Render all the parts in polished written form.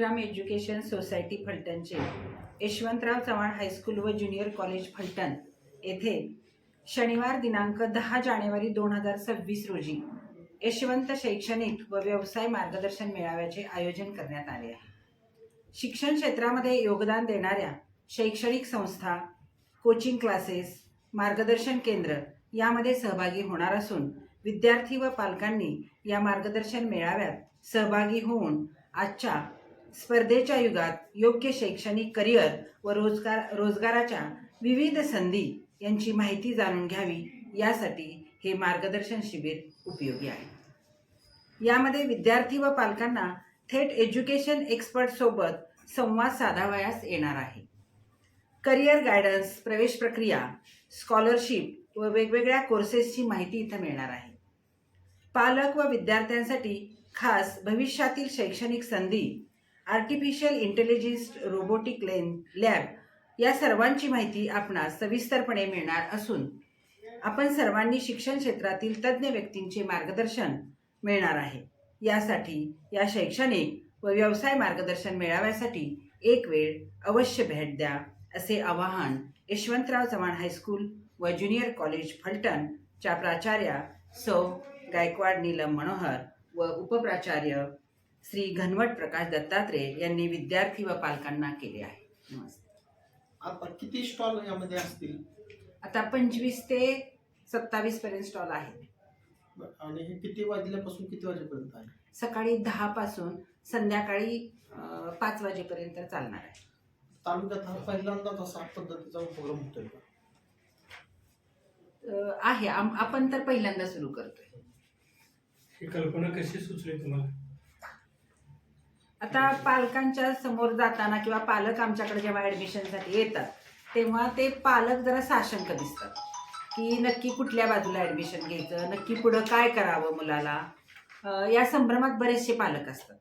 Shriram education society फलटणचे Yashwantrao Chavan high school व junior college Phaltan येथे शनिवार दिनांक 10 जानेवारी 2026 रोजी यशवंत शैक्षणिक व व्यवसाय मार्गदर्शन मेळाव्याचे आयोजन करण्यात आले आहे. शिक्षण क्षेत्रामध्ये योगदान देणाऱ्या शैक्षणिक संस्था, कोचिंग क्लासेस, मार्गदर्शन केंद्र यामध्ये सहभागी होणार असून विद्यार्थी व पालकांनी या मार्गदर्शन मेळाव्यात सहभागी होऊन आजच्या स्पर्धेच्या युगात योग्य शैक्षणिक करिअर व रोजगाराच्या विविध संधी यांची माहिती जाणून घ्यावी, यासाठी हे मार्गदर्शन शिबिर उपयोगी आहे. यामध्ये विद्यार्थी व पालकांना थेट एज्युकेशन एक्सपर्ट सोबत संवाद साधावयास येणार आहे. करिअर गायडन्स, प्रवेश प्रक्रिया, स्कॉलरशिप व वेगवेगळ्या कोर्सेसची माहिती इथं मिळणार आहे. पालक व विद्यार्थ्यांसाठी खास भविष्यातील शैक्षणिक संधी, आर्टिफिशियल इंटेलिजन्स, रोबोटिक लॅब या सर्वांची माहिती आपणास सविस्तरपणे मिळणार असून आपण सर्वांनी शिक्षण क्षेत्रातील तज्ज्ञ व्यक्तींचे मार्गदर्शन मिळणार आहे. यासाठी या शैक्षणिक व व्यवसाय मार्गदर्शन मेळाव्यासाठी एक वेळ अवश्य भेट द्या, असे आवाहन यशवंतराव चव्हाण हायस्कूल व ज्युनियर कॉलेज फलटणच्या प्राचार्या सौ गायकवाड नीलम मनोहर व उपप्राचार्य श्री घनवट प्रकाश दत्तात्रेय यांनी विद्यार्थी व पालकांना केले आहे. नमस्ते. आता किती स्टॉल यामध्ये असतील? आता 25 ते 27 पर्यंत स्टॉल आहेत. आणि हे किती वाजल्यापासून किती वाजेपर्यंत आहे? सकाळी 10 पासून संध्याकाळी 5 वाजेपर्यंत चालणार आहे. तालुक्यात हा पहिल्यांदाच असा पद्धतीचा उपक्रम होतोय का? आहे, आपण तर पहिल्यांदा सुरू करतोय. ही कल्पना कशी सुचली तुम्हाला? आता पालकांच्या समोर जाताना किंवा पालक आमच्याकडे जेव्हा ॲडमिशनसाठी येतात तेव्हा ते पालक जरा साशंक दिसतात की नक्की कुठल्या बाजूला ॲडमिशन घ्यायचं, नक्की पुढं काय करावं मुलाला, या संभ्रमात बरेचसे पालक असतात.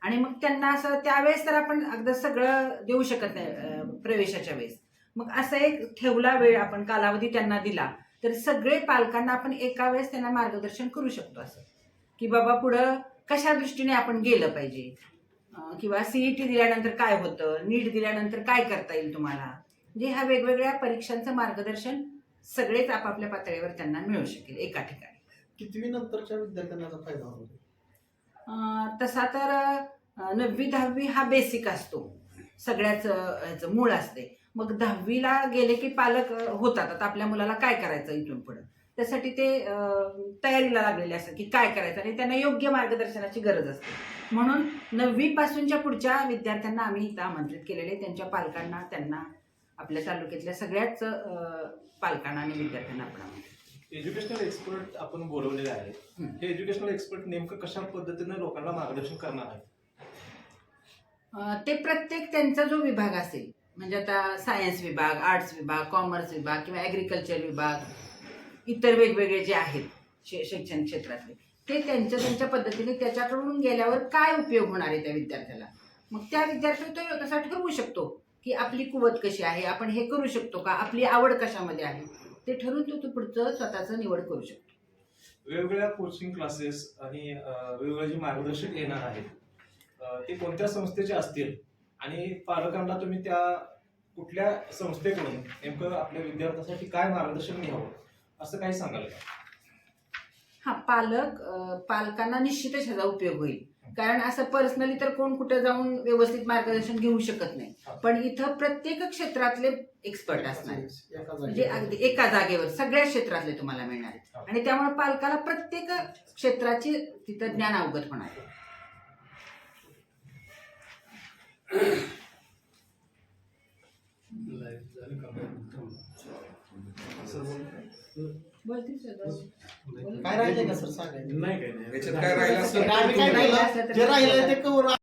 आणि मग त्यांना असं त्यावेळेस तर आपण अगदी सगळं देऊ शकत नाही प्रवेशाच्या वेळेस. मग असा एक ठेवला वेळ आपण कालावधी त्यांना दिला तर सगळे पालकांना आपण एका वेळेस त्यांना मार्गदर्शन करू शकतो, असं की बाबा पुढं कशा दृष्टीने आपण गेलं पाहिजे, किंवा CET दिल्यानंतर काय होतं, नीट दिल्यानंतर काय करता येईल तुम्हाला, म्हणजे ह्या वेगवेगळ्या परीक्षांचं मार्गदर्शन सगळेच आपापल्या पातळीवर त्यांना मिळू शकेल एका ठिकाणी. कितवी नंतरच्या विद्यार्थ्यांना याचा फायदा होतो? तसा तर 9वी 10वी हा बेसिक असतो, सगळ्याच ह्याचं मूळ असते. मग 10वीला गेले की पालक होतात आता आपल्या मुलाला काय करायचं इथून पुढं, त्यासाठी ते तयारीला लागलेले असतात की काय करायचं आणि त्यांना योग्य मार्गदर्शनाची गरज असते. म्हणून 9वी पासूनच्या पुढच्या विद्यार्थ्यांना आम्ही इथं आमंत्रित केलेले, त्यांच्या पालकांना, त्यांना आपल्या तालुक्यातल्या सगळ्याच पालकांना आणि विद्यार्थ्यांना आपण आमंत्रित. एज्युकेशनल एक्सपर्ट आपण बोलवलेले आहेत. हे एज्युकेशनल एक्सपर्ट नेमकं कशा पद्धतीने लोकांना मार्गदर्शन करणार आहे? ते प्रत्येक त्यांचा जो विभाग असेल, म्हणजे आता सायन्स विभाग, आर्ट्स विभाग, कॉमर्स विभाग किंवा ॲग्रिकल्चर विभाग, इतर वेगवेगळे जे आहेत शैक्षणिक क्षेत्रातले, ते त्यांच्या पद्धतीने त्याच्याकडून गेल्यावर काय उपयोग होणार आहे त्या विद्यार्थ्याला, मग त्या विद्यार्थ्याला तो तसा ठरवू शकतो की आपली कुवत कशी आहे, आपण हे करू शकतो का, आपली आवड कशामध्ये आहे, ते ठरवून तो पुढचं स्वतःचं निवड करू शकतो. वेगवेगळ्या कोचिंग क्लासेस आणि वेगवेगळे जे मार्गदर्शक येणार आहेत ते कोणत्या संस्थेचे असतील आणि पालकांना तुम्ही त्या कुठल्या संस्थेकडून नेमकं आपल्या विद्यार्थ्यांसाठी काय मार्गदर्शन घ्यावं असं काही सांगाल का? हा, पालकांना निश्चितच ह्याचा उपयोग होईल. कारण असं पर्सनली तर कोण कुठं जाऊन व्यवस्थित मार्गदर्शन घेऊ शकत नाही, पण इथं प्रत्येक क्षेत्रातले एक्सपर्ट असणार, म्हणजे अगदी एका जागेवर सगळ्या क्षेत्रातले तुम्हाला मिळणार आहेत. आणि त्यामुळे पालकाला प्रत्येक क्षेत्राची तिथं ज्ञान अवगत होणार आहे. काय राहिले का सर सांगायचं? नाही, काय नाही. जे राहिलं ते कवर